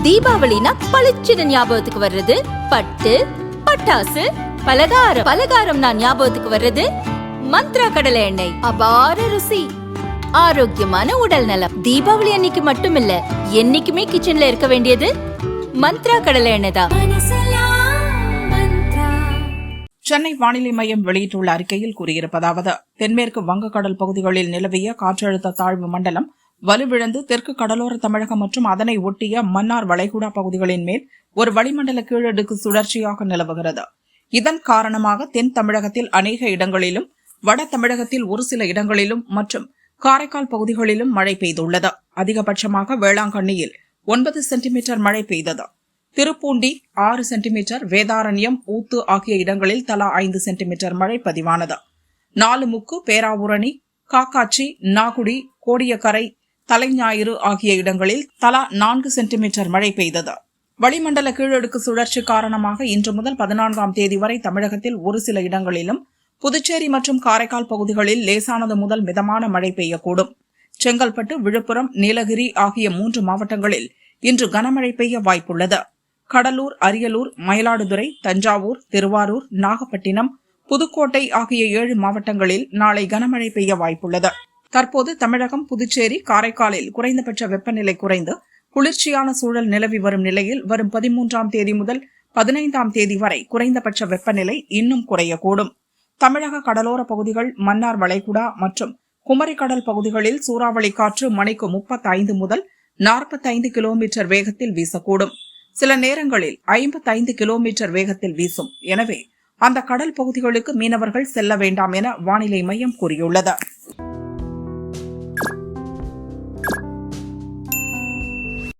தீபாவளினா பளிச்சுன்னு ஞாபகத்துக்கு வர்றது பட்டு, பட்டாசு, பலகாரம். பலகாரம்னா ஞாபகத்துக்கு வர்றது மந்த்ரா கடலை எண்ணெய். அபார ருசி, ஆரோக்கியமான உடல் நலம். தீபாவளி அன்னைக்கு மட்டும் இல்ல, என்னைக்குமே கிச்சன்ல இருக்க வேண்டியது மந்த்ரா கடலை எண்ணெய் தான். சென்னை வானிலை மையம் வெளியிட்டுள்ள அறிக்கையில் கூறியிருப்பதாவது, தென்மேற்கு வங்கக்கடல் பகுதிகளில் நிலவிய காற்றழுத்த தாழ்வு மண்டலம் வலுவிழந்து தெற்கு கடலோர தமிழகம் மற்றும் அதனை ஒட்டிய மன்னார் வளைகுடா பகுதிகளின் மேல் ஒரு வளிமண்டல கீழடுக்கு சுழற்சியாக நிலவுகிறது. இதன் காரணமாக தென் தமிழகத்தில் அநேக இடங்களிலும், வட தமிழகத்தில் ஒரு சில இடங்களிலும் மற்றும் காரைக்கால் பகுதிகளிலும் மழை பெய்துள்ளது. அதிகபட்சமாக வேளாங்கண்ணியில் 9 சென்டிமீட்டர் மழை பெய்தது. திருப்பூண்டி 6 சென்டிமீட்டர், வேதாரண்யம், ஊத்து ஆகிய இடங்களில் தலா 5 சென்டிமீட்டர் மழை பதிவானது. நாலுமுக்கு, பேராவூரணி, காக்காட்சி, நாகுடி, கோடியக்கரை, தலைஞாயிறு ஆகிய இடங்களில் தலா 4 சென்டிமீட்டர் மழை பெய்தது. வளிமண்டல கீழடுக்கு சுழற்சி காரணமாக இன்று முதல் 14ஆம் தேதி வரை தமிழகத்தில் ஒரு சில இடங்களிலும், புதுச்சேரி மற்றும் காரைக்கால் பகுதிகளில் லேசானது முதல் மிதமான மழை பெய்யக்கூடும். செங்கல்பட்டு, விழுப்புரம், நீலகிரி ஆகிய 3 மாவட்டங்களில் இன்று கனமழை பெய்ய வாய்ப்புள்ளது. கடலூர், அரியலூர், மயிலாடுதுறை, தஞ்சாவூர், திருவாரூர், நாகப்பட்டினம், புதுக்கோட்டை ஆகிய 7 மாவட்டங்களில் நாளை கனமழை பெய்ய வாய்ப்புள்ளது. தற்போது தமிழகம், புதுச்சேரி, காரைக்காலில் குறைந்தபட்ச வெப்பநிலை குறைந்து குளிர்ச்சியான சூழல் நிலவி வரும் நிலையில் வரும் 13ஆம் தேதி முதல் 15ஆம் தேதி வரை குறைந்தபட்ச வெப்பநிலை இன்னும் குறையக்கூடும். தமிழக கடலோர பகுதிகள், மன்னார் வளைகுடா மற்றும் குமரிக்கடல் பகுதிகளில் சூறாவளி காற்று மணிக்கு 35 முதல் 45 கிலோமீட்டர் வேகத்தில் வீசக்கூடும். சில நேரங்களில் 55 கிலோமீட்டர் வேகத்தில் வீசும். எனவே அந்த கடல் பகுதிகளுக்கு மீனவர்கள் செல்ல வேண்டாம் என வானிலை மையம் கூறியுள்ளது.